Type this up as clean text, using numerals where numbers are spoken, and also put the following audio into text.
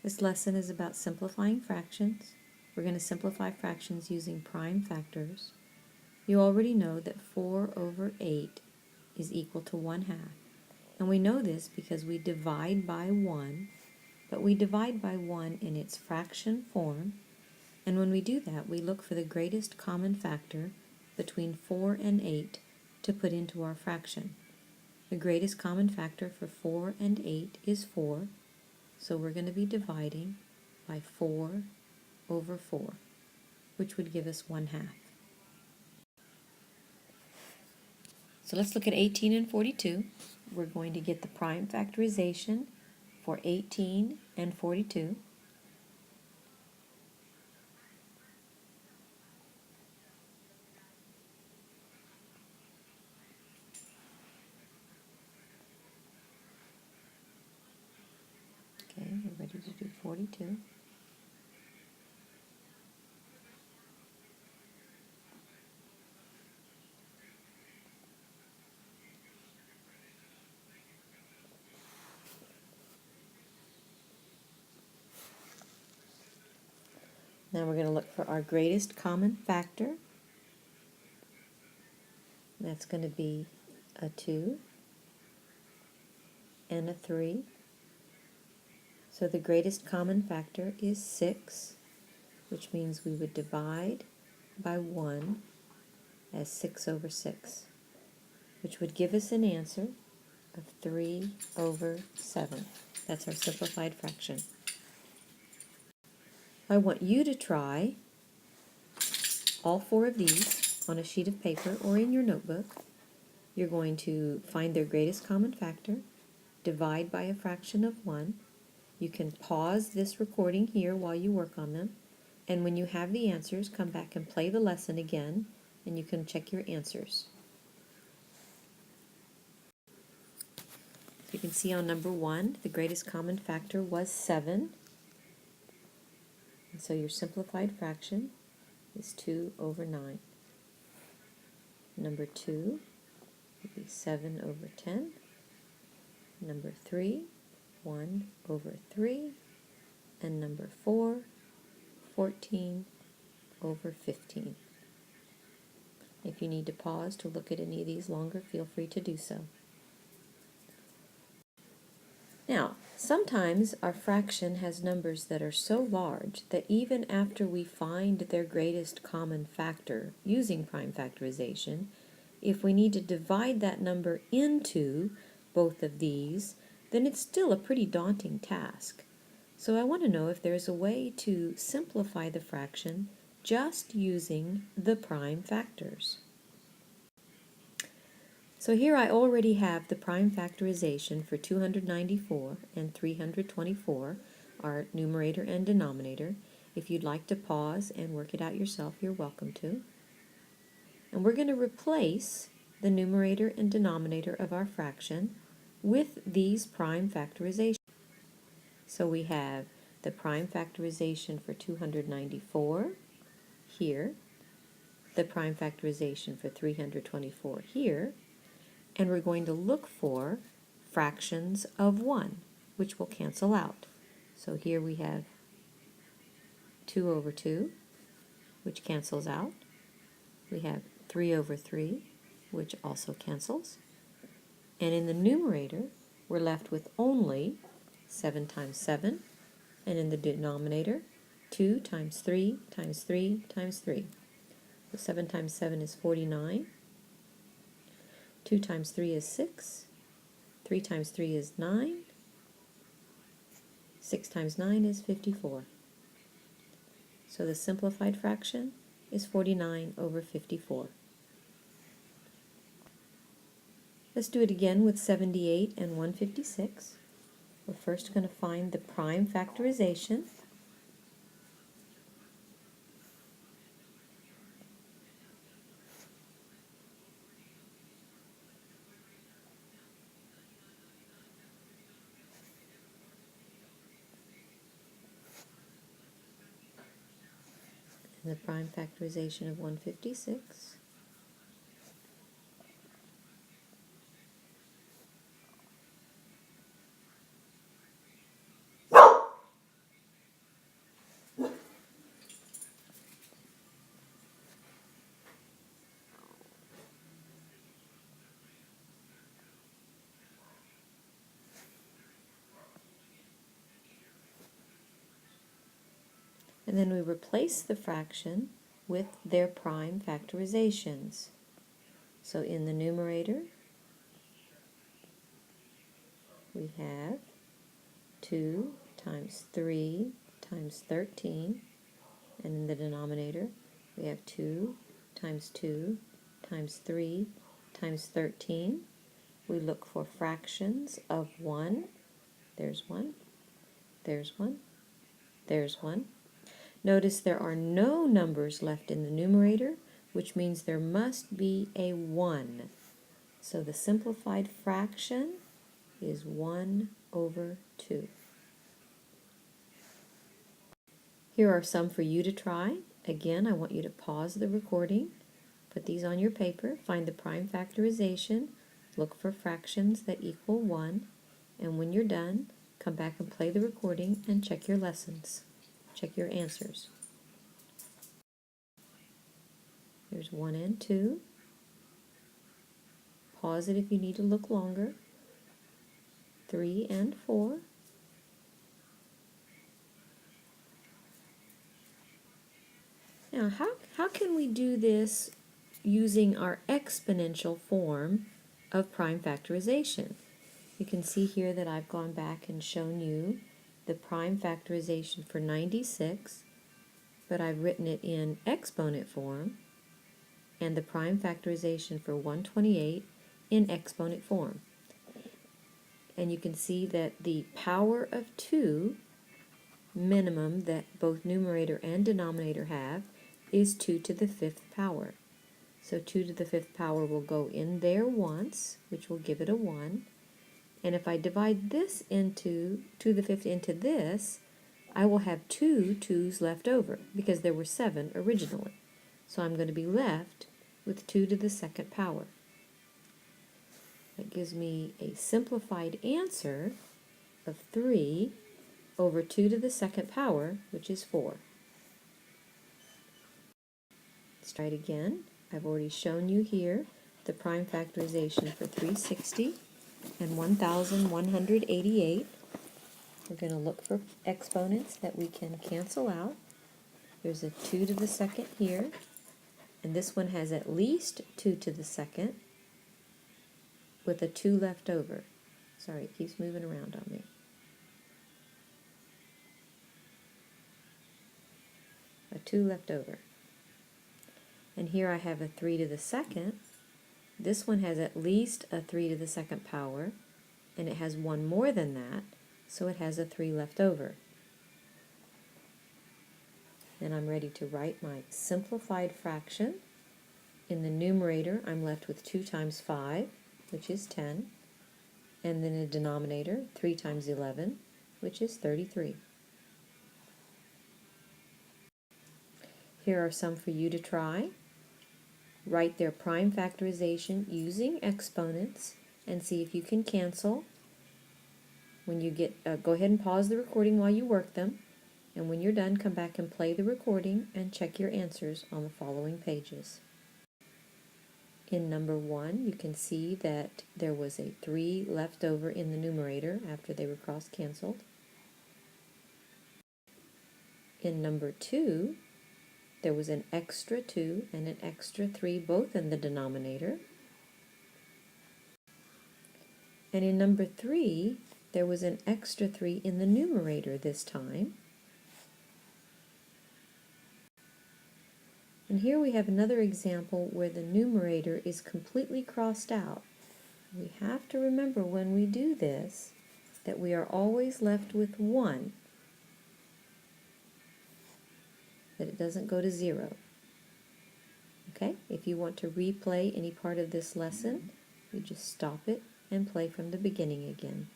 This lesson is about simplifying fractions. We're going to simplify fractions using prime factors. You already know that 4 over 8 is equal to 1/2. And we know this because we divide by 1, but we divide by 1 in its fraction form. And when we do that, we look for the greatest common factor between 4 and 8 to put into our fraction. The greatest common factor for 4 and 8 is 4, so we're going to be dividing by 4 over 4, which would give us 1/2. So let's look at 18 and 42. We're going to get the prime factorization for 18 and 42. Okay, we're ready to do 42. Now we're going to look for our greatest common factor. That's going to be a 2 and a 3. So the greatest common factor is 6, which means we would divide by 1 as 6 over 6, which would give us an answer of 3 over 7. That's our simplified fraction. I want you to try all 4 of these on a sheet of paper or in your notebook. You're going to find their greatest common factor, divide by a fraction of 1. You can pause this recording here while you work on them, and when you have the answers, come back and play the lesson again, and you can check your answers. You can see on number 1, the greatest common factor was 7. And so your simplified fraction is 2 over 9. Number 2 would be 7 over 10. Number 3, 1 over 3. And number 4, 14 over 15. If you need to pause to look at any of these longer, feel free to do so. Now, sometimes our fraction has numbers that are so large that even after we find their greatest common factor using prime factorization, if we need to divide that number into both of these, then it's still a pretty daunting task. So I want to know if there's a way to simplify the fraction just using the prime factors. So here I already have the prime factorization for 294 and 324, our numerator and denominator. If you'd like to pause and work it out yourself, you're welcome to. And we're going to replace the numerator and denominator of our fraction with these prime factorizations. So we have the prime factorization for 294 here, the prime factorization for 324 here, and we're going to look for fractions of 1, which will cancel out. So here we have 2 over 2, which cancels out. We have 3 over 3, which also cancels. And in the numerator, we're left with only 7 times 7, and in the denominator, 2 times 3 times 3 times 3. So 7 times 7 is 49. 2 times 3 is 6. 3 times 3 is 9. 6 times 9 is 54. So the simplified fraction is 49 over 54. Let's do it again with 78 and 156. We're first going to find the prime factorization. And the prime factorization of 156. And then we replace the fraction with their prime factorizations. So in the numerator, we have 2 times 3 times 13, and in the denominator, we have 2 times 2 times 3 times 13. We look for fractions of 1. There's 1, there's 1, there's 1. Notice there are no numbers left in the numerator, which means there must be a 1. So the simplified fraction is 1 over 2. Here are some for you to try. Again, I want you to pause the recording, put these on your paper, find the prime factorization, look for fractions that equal 1, and when you're done, come back and play the recording and check your lessons. Check your answers. There's 1 and 2. Pause it if you need to look longer. 3 and 4. Now, how can we do this using our exponential form of prime factorization? You can see here that I've gone back and shown you the prime factorization for 96, but I've written it in exponent form, and the prime factorization for 128 in exponent form. And you can see that the power of 2 minimum that both numerator and denominator have is 2 to the 5th power. So 2 to the 5th power will go in there once, which will give it a 1. And if I divide this into 2 to the 5th into this, I will have 2 2's left over because there were 7 originally. So I'm going to be left with 2 to the 2nd power. That gives me a simplified answer of 3 over 2 to the 2nd power, which is 4. Let's try it again. I've already shown you here the prime factorization for 360 and 1188. We're going to look for exponents that we can cancel out. There's a 2 to the 2nd here, and this one has at least 2 to the 2nd with a 2 left over. Sorry, it keeps moving around on me. A 2 left over. And here I have a 3 to the 2nd. This one has at least a 3 to the 2nd power, and it has one more than that, so it has a 3 left over. Then I'm ready to write my simplified fraction. In the numerator, I'm left with 2 times 5, which is 10, and then in the denominator, 3 times 11, which is 33. Here are some for you to try. Write their prime factorization using exponents and see if you can cancel. When you get, go ahead and pause the recording while you work them, and when you're done, come back and play the recording and check your answers on the following pages. In number 1, you can see that there was a 3 left over in the numerator after they were cross-canceled. In number 2, there was an extra 2 and an extra 3 both in the denominator. And in number 3, there was an extra 3 in the numerator this time. And here we have another example where the numerator is completely crossed out. We have to remember when we do this that we are always left with 1, that it doesn't go to 0. Okay, if you want to replay any part of this lesson, you just stop it and play from the beginning again.